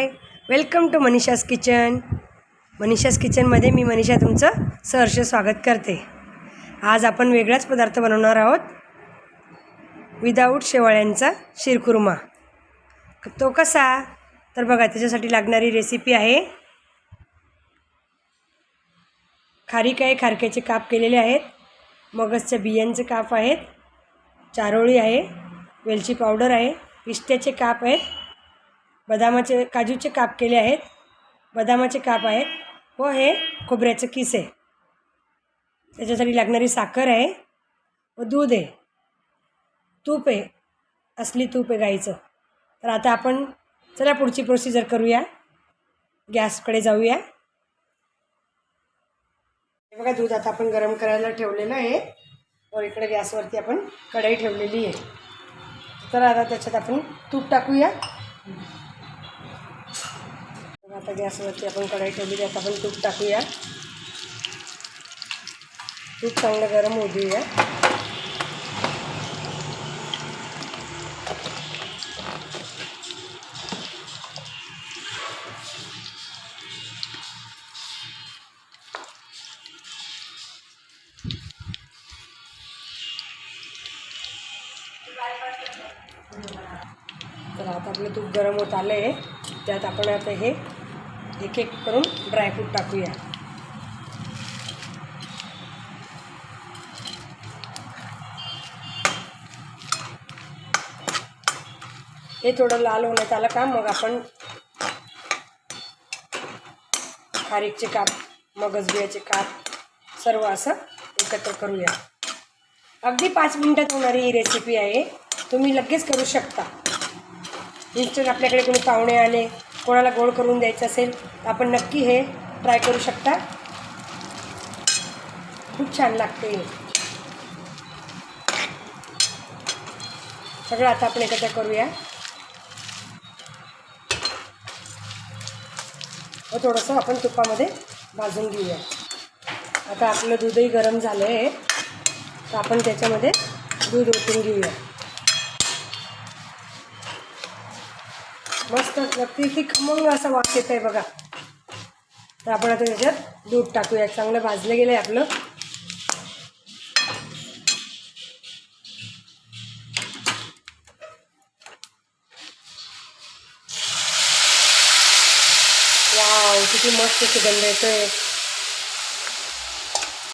High, welcome to Manisha's kitchen. Manisha's किचनमध्ये मी मनीषा तुमचं सहर्ष स्वागत करते. आज आपण वेगळाच पदार्थ बनवणार आहोत, विदाऊट शेवाळ्यांचा शीरखुर्मा. तो कसा तर बघा, त्याच्यासाठी लागणारी रेसिपी आहे. खारीक आहे, खारक्याचे काप केलेले आहेत, मगजच्या बियांचे काप आहेत, चारोळी आहे, वेलची पावडर आहे, पिस्त्याचे काप आहेत, बदामाचे काजूचे काप केले आहेत, बदामाचे काप आहेत व हे खोबऱ्याचं किस आहे. त्याच्यासाठी लागणारी साखर आहे व दूध आहे, तूप आहे, असली तूप आहे गाईचं. तर आता आपण चला पुढची प्रोसिजर करूया. गॅसकडे जाऊया. हे बघा, दूध आता आपण गरम करायला ठेवलेलं आहे व इकडे गॅसवरती आपण कढई ठेवलेली आहे. तर आता त्याच्यात आपण तूप टाकूया. आता गॅसवरती आपण कढई ठेवली, आता आपण तूप टाकूया. तूप चांगलं गरम होऊ देऊया. तर आता आपलं तूप गरम होत आलं आहे. त्यात आपण आता हे एक एक करून ड्रायफ्रूट टाकूया. हे थोडं लाल होण्यात आलं का मग आपण खारीकचे काप, मगज बियाचे काप सर्व असं एकत्र करूया. अगदी 5 मिनिटात होणारी ही रेसिपी आहे. तुम्ही लगेच करू शकता. इन्स्टंट आपल्याकडे कोणी पाहुणे आले, कोणाला गोड करून द्यायचं असेल तर आपण नक्की हे ट्राय करू शकता. खूप छान लागते. सगळं आता आपण एकत्र करूया व थोडंसं आपण तुपामध्ये भाजून घेऊया. आता आपलं दूधही गरम झालं आहे, तर आपण त्याच्यामध्ये दूध ओतून घेऊया. मस्त अगदी खमंग असा वास येत आहे बघा. तर आपण आता त्याच्यात दूध टाकूया. चांगलं भाजलं गेलं आहे आपलं. वाव, किती मस्त सुगंध येतोय.